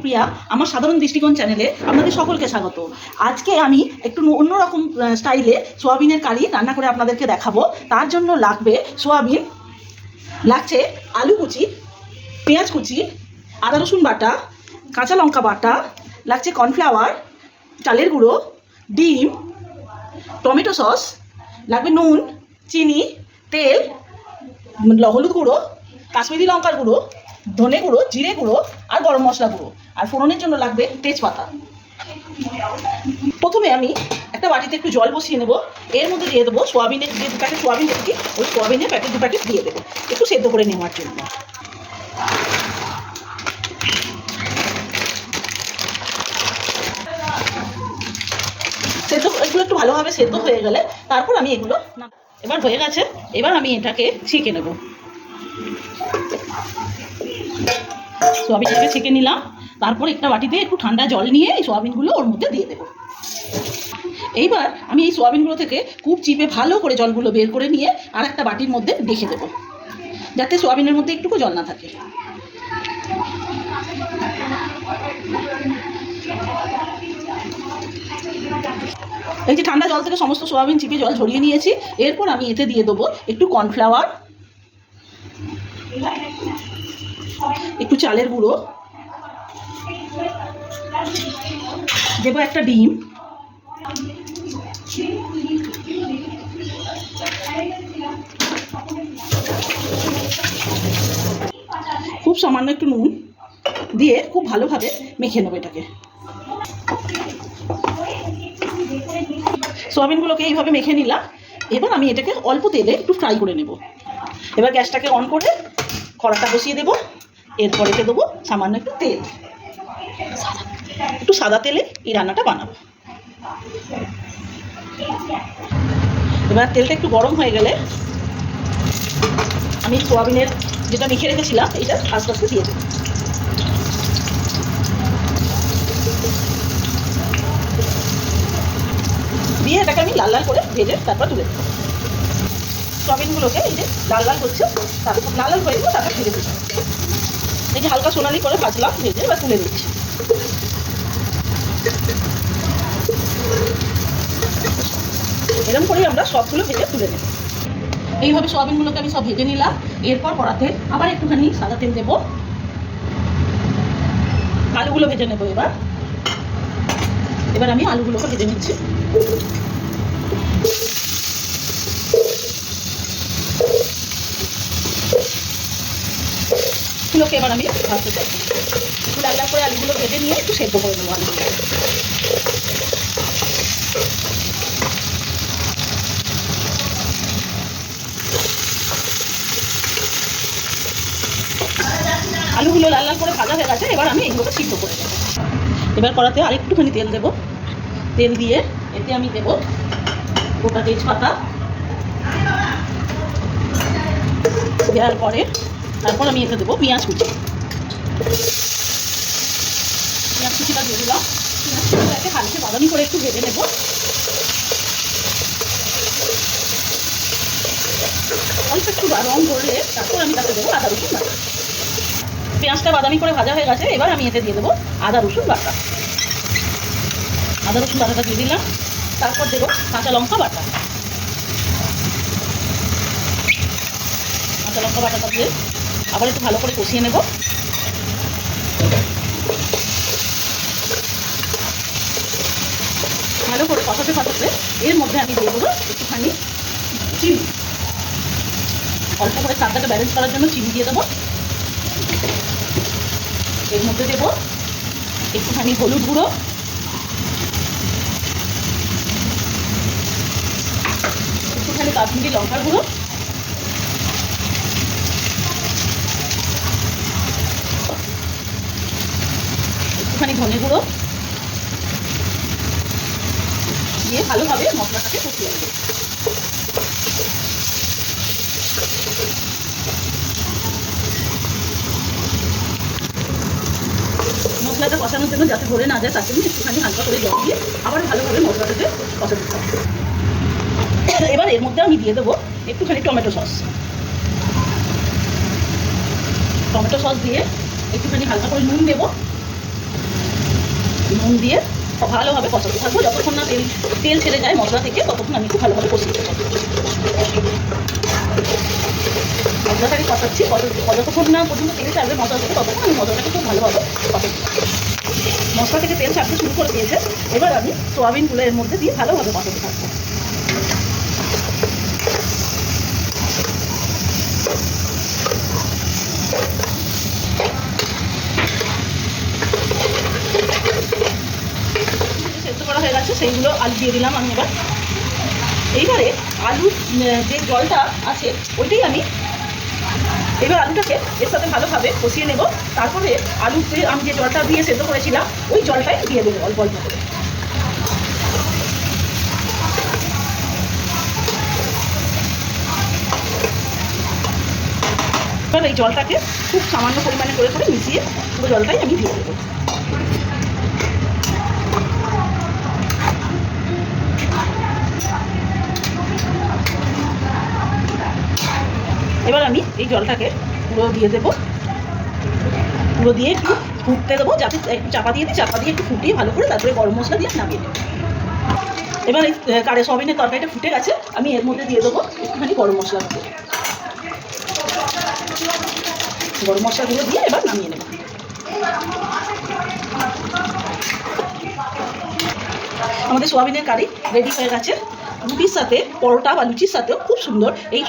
প্রিয়া, আমার সাধারণ দৃষ্টিকোণ চ্যানেলে আপনাদের সকলকে স্বাগত। আজকে আমি একটু অন্যরকম স্টাইলে সোয়াবিনের কারি রান্না করে আপনাদেরকে দেখাবো। তার জন্য লাগবে সোয়াবিন, লাগছে আলু কুচি, পেঁয়াজ কুচি, আদা রসুন বাটা, কাঁচা লঙ্কা বাটা, লাগছে কর্নফ্লাওয়ার, চালের গুঁড়ো, ডিম, টমেটো সস, লাগবে নুন, চিনি, তেল, হলুদ গুঁড়ো, কাশ্মীরি লঙ্কার গুঁড়ো, ধনে গুঁড়ো, জিরে গুঁড়ো আর গরম মশলা গুঁড়ো। আর ফোড়নের জন্য লাগবে তেজপাতা। প্রথমে আমি একটা বাটিতে একটু জল বসিয়ে নেব। এর মধ্যে দিয়ে দেবো সোয়াবিনের যে 2 প্যাকেট সোয়াবিন রেখেছি, ওই সোয়াবিনের 2 প্যাকেট দিয়ে দেবো একটু সেদ্ধ করে নেওয়ার জন্য। সেদ্ধ এগুলো একটু ভালোভাবে সেদ্ধ হয়ে গেলে তারপর আমি এগুলো এবার হয়ে গেছে। এবার আমি এটাকে ছেঁকে নেব। সোয়াবিনটাকে ছেঁকে নিলাম। তারপর একটা বাটিতে একটু ঠান্ডা জল নিয়ে এই সোয়াবিনগুলো ওর মধ্যে দিয়ে দেবো। এইবার আমি এই সোয়াবিনগুলো থেকে খুব চিপে ভালো করে জলগুলো বের করে নিয়ে আর একটা বাটির মধ্যে রেখে দেবো, যাতে সোয়াবিনের মধ্যে একটুকু জল না থাকে। এই যে ঠান্ডা জল থেকে সমস্ত সোয়াবিন চিপে জল ঝরিয়ে নিয়েছি। এরপর আমি এতে দিয়ে দেবো একটু কর্নফ্লাওয়ার, একটু চালের গুঁড়ো, দেবো একটা ডিম, খুব সামান্য একটু নুন দিয়ে খুব ভালোভাবে মেখে নেবো এটাকে। সোয়াবিনগুলোকে এইভাবে মেখে নিলাম। এবার আমি এটাকে অল্প তেলে একটু ফ্রাই করে নেব। এবার গ্যাসটাকে অন করে কড়াটা বসিয়ে দেবো। এরপর এতে দেবো সামান্য একটু তেল, একটু সাদা তেলে এই রান্নাটা বানাবো। এবার তেলটা একটু গরম হয়ে গেলে আমি সোয়াবিনের যেটা মেখে রেখেছিলাম এটা আস্তে আস্তে দিয়ে দেবো। দিয়ে এটাকে আমি লাল লাল করে ভেজে তারপর তুলে দেবো। সোয়াবিনগুলোকে এই যে লাল লাল হচ্ছে, তারপর লাল লাল হয়ে দেবো, তারপর ভেজে দেবো। এই যে হালকা সোনালি করে ভাজলাম, ভেজে এবার তুলে দিচ্ছি। এরকম করেই আমরা সবগুলো ভেজে তুলে নেব। এইভাবে সোয়াবিনগুলোকে আমি সব ভেজে নিলাম। এরপর কড়াতে আবার একটুখানি সাদা তেল দেবো। আলুগুলো ভেজে নেবো। এবার আমি আলুগুলোকে ভেজে নিচ্ছি। এগুলোকে এবার আমি ভাজতে চাই। একটু লাল লাল করে আলুগুলো ভেজে নিয়ে একটু সেদ্ধ করে নেবো আলুগুলো। আলুগুলো লাল লাল করে ভাজা হয়ে গেছে। এবার আমি এগুলোকে সিদ্ধ করে দেবো। এবার কড়াতে আরেকটুখানি তেল দেবো। তেল দিয়ে এতে আমি দেবো গোটা তেজপাতা। দেওয়ার পরে তারপর আমি এতে দেবো পেঁয়াজ কুচি। পেঁয়াজ কুচিটা দিয়ে দিলাম। পেঁয়াজ কুচিটাকে হালকা বাদামি করে একটু ভেজে নেব। অল্প একটু রং ধরলে তারপর আমি তাতে দেবো আদা রসুন বাটা। পেঁয়াজটা বাদামি করে ভাজা হয়ে গেছে। এবার আমি এতে দিয়ে দেবো আদা রসুন বাটা। আদা রসুন বাটাটা দিয়ে দিলাম। তারপর দেবো কাঁচা লঙ্কা বাটা। কাঁচা লঙ্কা বাটাটা দিয়ে আবার একটু ভালো করে কষিয়ে নেব। ভালো করে কষাতে কষাতে এর মধ্যে আমি দিয়ে দেবো একটুখানি চিনি। অল্প করে স্বাদটাকে ব্যালেন্স করার জন্য চিনি দিয়ে দেবো। এর মধ্যে দেবো একটুখানি হলুদ গুঁড়ো, একটুখানি কাশ্মীরি লঙ্কার গুঁড়ো, একটুখানি ধনে গুঁড়ো দিয়ে ভালোভাবে মশলাটাকে কষিয়ে নেব। মশলাটা কষানোর জন্য যাতে ধরে না যায় তার জন্য একটুখানি হালকা করে জল দিয়ে আবার ভালোভাবে মশলাটাকে কষাতে হবে। এবার এর মধ্যে আমি দিয়ে দেবো একটুখানি টমেটো সস। টমেটো সস দিয়ে একটুখানি হালকা করে নুন দেবো। নুন দিয়ে ভালোভাবে কষাতে থাকবো। যতক্ষণ না তেল ছেড়ে যায় মশলা থেকে, ততক্ষণ আমি খুব ভালোভাবে কষিয়ে দেবো। মশলাটাকে কষাচ্ছি, যতক্ষণ না পর্যন্ত তেল ছাড়বে মশলা থেকে, ততক্ষণ আমি মশলাটাকে খুব ভালোভাবে কষাচ্ছি। মশলা থেকে তেল ছাড়তে শুরু করে দিয়েছে। এবার আমি সোয়াবিনগুলো এর মধ্যে দিয়ে ভালোভাবে কষাতে থাকবো। সেদ্ধ করা হয়ে গেছে, সেইগুলো আলু দিয়ে দিলাম আমি। এইবারে আলুর যে জলটা আছে ওইটাই আমি এবার আলুটাকে এর সাথে ভালোভাবে কষিয়ে নেব। তারপরে আলুতে আমি যে জলটা দিয়ে সেদ্ধ করেছিলাম ওই জলটাই দিয়ে দেবো অল্প অল্প করে। এবার এই জলটাকে খুব সামান্য পরিমাণে করে করে মিশিয়ে পুরো জলটাই আমি দিয়ে দেবো। এবার আমি এই জলটাকে পুরো দিয়ে দেবো, পুরো দিয়ে একটু ফুটতে দেবো, যাতে একটু চাপা দিয়ে দিই, চাপা দিয়ে একটু ফুটিয়ে ভালো করে তারপরে গরম মশলা দিয়ে নামিয়ে দেবো। এবার এই সোয়াবিনের তরকারিটা ফুটে গেছে, আমি এর মধ্যে দিয়ে দেবো একটুখানি গরম মশলা দিয়ে। গরম মশলাগুলো দিয়ে এবার নামিয়ে নেব। আমাদের সোয়াবিনের কারি রেডি হয়ে গেছে। রুটির সাথে, পরোটা বা লুচির সাথেও খুব সুন্দর এই